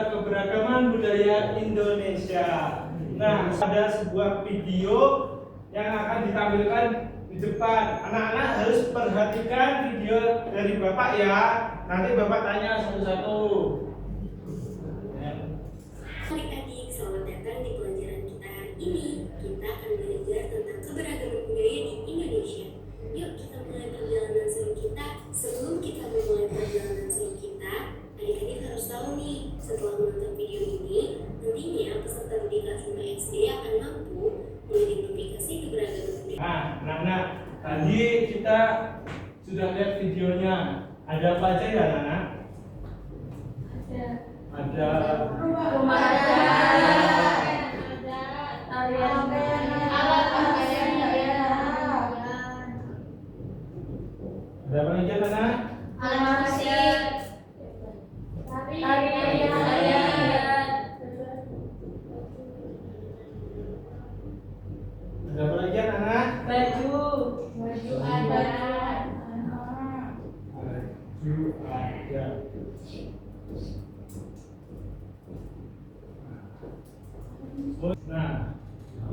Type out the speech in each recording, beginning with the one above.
keberagaman budaya Indonesia. Nah, ada sebuah video yang akan ditampilkan di depan. Anak-anak harus perhatikan video dari Bapak ya. Nanti Bapak tanya satu-satu. Adik-adik, selamat datang di pelajaran kita hari ini. Kita akan belajar tentang keberagaman budaya di Indonesia. Yuk kita mulai perjalanan seru kita. Sebelum kita memulai perjalanan seru kita, adik-adik harus tahu nih, setelah menonton video ini, nantinya peserta didik kelas 5 SD akan mampu mengidentifikasi keberagaman budaya. Nah, anak-anak, tadi kita sudah lihat videonya. Ada apa aja ya, anak-anak? Ada rumah adat, tarian alat pakaian daerah, ada apa lagi anak? alat musik, tarian adat, Ada apa lagi anak? baju adat, Baju adat. Nah,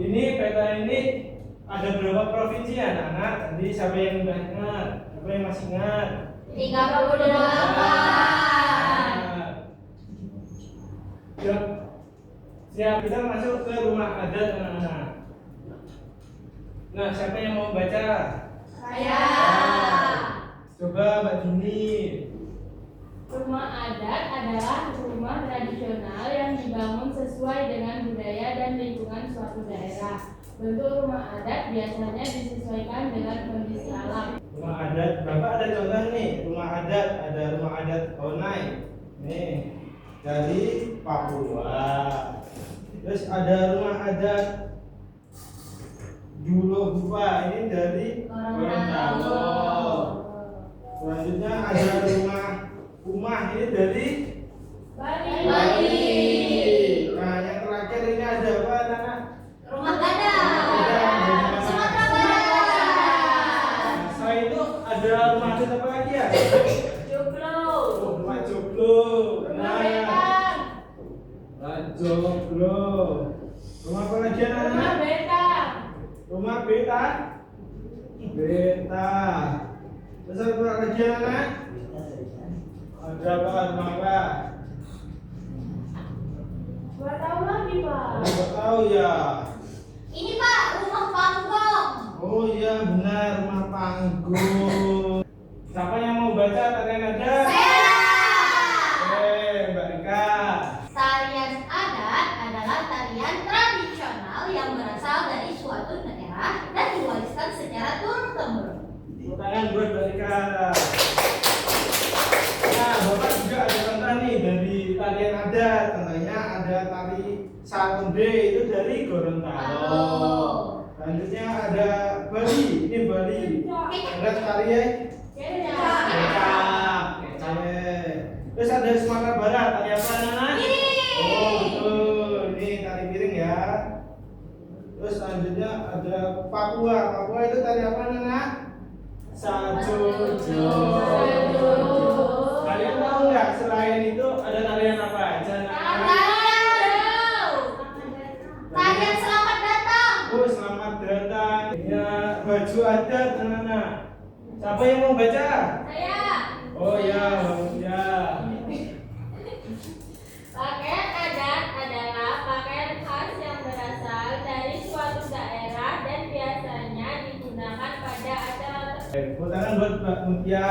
ini peta ini ada berapa provinsi ya anak-anak? Tadi siapa yang udah ingat? Siapa yang masih ingat? 38. Siap. Siap, kita masuk ke rumah adat anak-anak. Nah, siapa yang mau baca? Saya. Coba Mbak Dini. Rumah adat adalah rumah tradisional yang dibangun sesuai dengan budaya dan lingkungan suatu daerah. Bentuk rumah adat biasanya disesuaikan dengan kondisi alam. Rumah adat, Bapak ada contoh nih. Rumah adat, ada rumah adat Onai. Nih, dari Papua. Terus ada rumah adat Julo Bupa, ini dari Gorontalo. Selanjutnya ada rumah ini dari Bali. Nah, yang terakhir ini ada apa anak-anak? Rumah gadang. Sumatera Barat. Nah, selain itu ada rumah adat apa lagi ya? Joglo. Oh, rumah joglo. Rumah betang. Rumah joglo. Rumah apa lagi Rumah anak-anak? betang. Rumah beta. Terus apa lagi anak-anak? Ada apa? Rumah apa? Gak tahu lagi, Pak. Nggak tahu ya. Ini, Pak, rumah panggung. Oh iya benar, rumah panggung. Siapa yang mau baca tarian adat? Saya. Mbak Rika. Tarian adat adalah tarian tradisional yang berasal dari suatu daerah dan diwariskan secara turun-temurun. Tepuk tangan buat Mbak Rika. Nah, Bapak juga ada contoh nih dari tarian adat. Contohnya ada tari Salonde itu dari Gorontalo. Selanjutnya ada Bali, ini Bali. Ada tari Kecap. Terus ada Sumatera Barat, tari apa anak-anak? Oh betul, ini tari piring ya. Terus selanjutnya ada Papua. Papua itu tari apa anak-anak? Sajojo. Kalian tahu nggak selain itu ada tarian apa aja anak-anak? Tarian selamat datang. Oh selamat datang. Ya baju adat anak-anak. Siapa yang mau baca? Saya. Oh ya, ya. Pakaian adat adalah pakaian khas yang berasal dari suatu daerah dan biasanya digunakan pada acara tertentu. Tepuk tangan buat Mbak Mutia.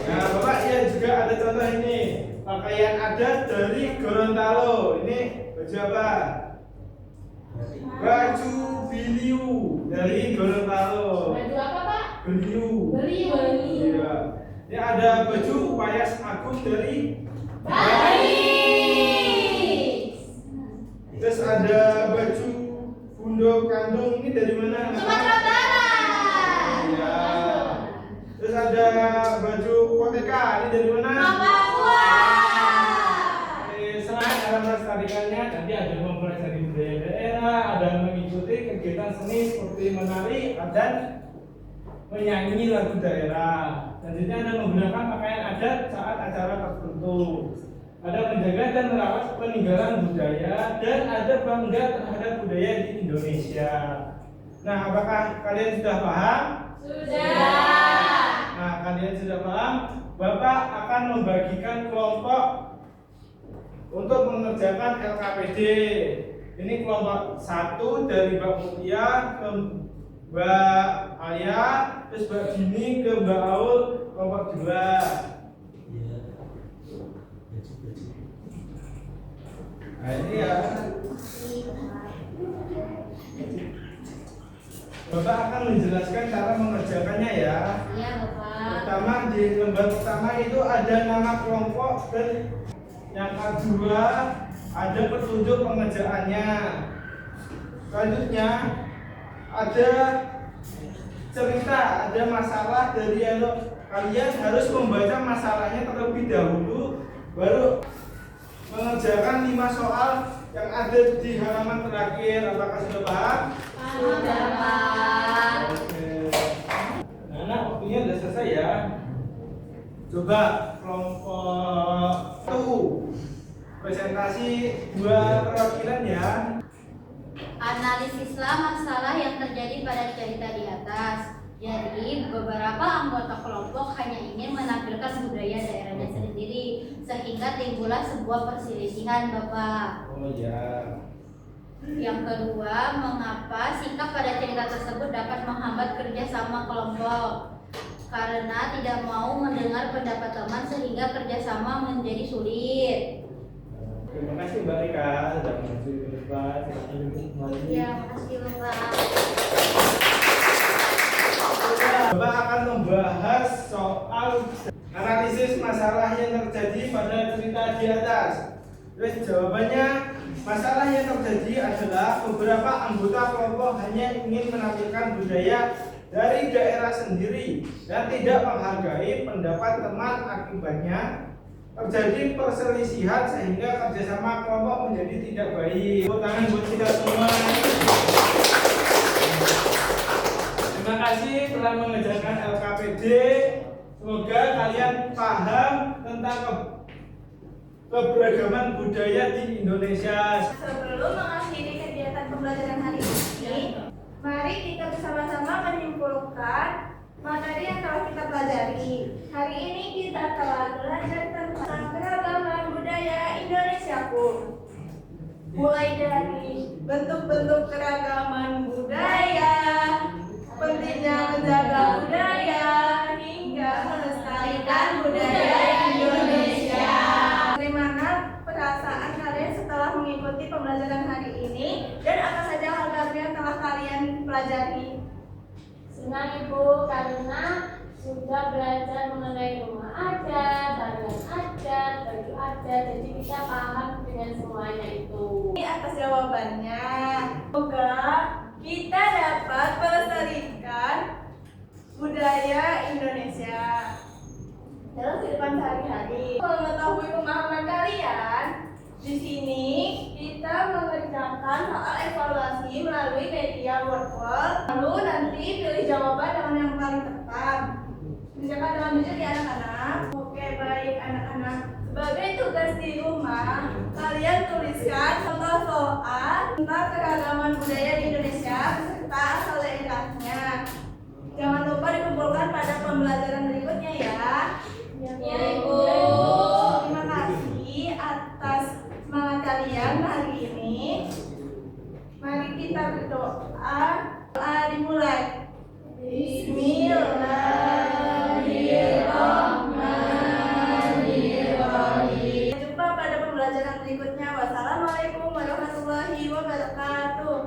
Nah, Bapak ya juga ada contoh ini. Pakaian adat dari Gorontalo. Ini baju apa? Baju Biliu dari Gorontalo. Baju apa, Pak? Biliu. Beli. Iya. Ini ada baju Payas Agung dari Bali. Terus ada baju Bundo Kandung, ini dari mana? Sumatera Barat. Iya. Terus ada baju Koteka, ini dari mana? Papua. Selain dalam melestarikannya, nanti ada mempelajari budaya daerah, ada mengikuti kegiatan seni seperti menari dan menyanyi lagu daerah. Selanjutnya ada menggunakan pakaian adat saat acara tertentu. ada menjaga dan merawat peninggalan budaya, dan ada bangga terhadap budaya di Indonesia. Nah, apakah kalian sudah paham? Sudah. Nah, kalian sudah paham? Bapak akan membagikan kelompok untuk mengerjakan LKPD. Ini kelompok 1 dari Mbak Mutia ke Mbak Alia, terus Mbak Dini ke Mbak Aul, kelompok 2. Nah, ini ya. Bapak akan menjelaskan cara mengerjakannya ya. Iya, Bapak. Pertama, di lembar pertama itu ada nama kelompok, dan yang kedua ada petunjuk pengerjaannya. Selanjutnya ada cerita, ada masalah dari kalian harus membaca masalahnya terlebih dahulu, baru mengerjakan 5 soal yang ada di halaman terakhir. Apakah sudah paham? Sudah, Pak. Oke. Nah, waktunya sudah selesai ya. Coba kelompok 1 presentasi 2 perwakilan ya. Analisislah masalah yang terjadi pada cerita di atas. Jadi, beberapa anggota kelompok hanya ingin menampilkan budaya daerahnya sendiri, sehingga timbullah sebuah perselisihan, Bapak. Oh ya. Yang kedua, mengapa sikap pada cerita tersebut dapat menghambat kerjasama kelompok? Karena tidak mau mendengar pendapat teman sehingga kerjasama menjadi sulit. Terima kasih Mbak Rika sudah maju ke depan. Silakan duduk kembali. Ya, makasih Bapak. Bapak akan membahas soal analisis masalah yang terjadi pada cerita di atas. Terus jawabannya, masalah yang terjadi adalah beberapa anggota kelompok hanya ingin menampilkan budaya dari daerah sendiri dan tidak menghargai pendapat teman. Akibatnya terjadi perselisihan sehingga kerjasama kelompok menjadi tidak baik. Tepuk tangan buat kita semua. Terima kasih telah mengerjakan LKPD. Semoga kalian paham tentang keberagaman budaya di Indonesia. Sebelum mengakhiri kegiatan pembelajaran hari ini, mari kita bersama-sama menyimpulkan materi yang telah kita pelajari. Hari ini kita telah belajar tentang keragaman budaya Indonesiaku. Mulai dari bentuk-bentuk keragaman budaya, pentingnya menjaga budaya, hingga melestarikan budaya Indonesia. Bagaimana perasaan kalian setelah mengikuti pembelajaran hari ini, dan apa saja hal-hal yang telah kalian pelajari? Senang Ibu, karena sudah belajar mengenai rumah adat, tarian adat, baju adat, jadi kita paham dengan semuanya itu. Ini atas jawabannya. Semoga kita dapat melestarikan budaya Indonesia dalam kehidupan sehari-hari. Mengetahui pemahaman kalian, di sini kita mengerjakan soal evaluasi melalui media Wordwall. Lalu nanti pilih jawaban dengan yang paling tepat. Kerjakan dengan jujur ya anak-anak. Oke, baik anak-anak. Sebagai tugas di rumah, kalian tuliskan contoh soal tentang keragaman budaya di Indonesia beserta asal daerahnya. Jangan lupa dikumpulkan pada pembelajaran berikutnya ya. Ya, Ibu. Terima kasih atas semangat kalian hari ini. Mari kita berdoa. Doa dimulai. Bismillahirrahmanirrahim. Jumpa pada pembelajaran berikutnya. Wassalamualaikum warahmatullahi wabarakatuh.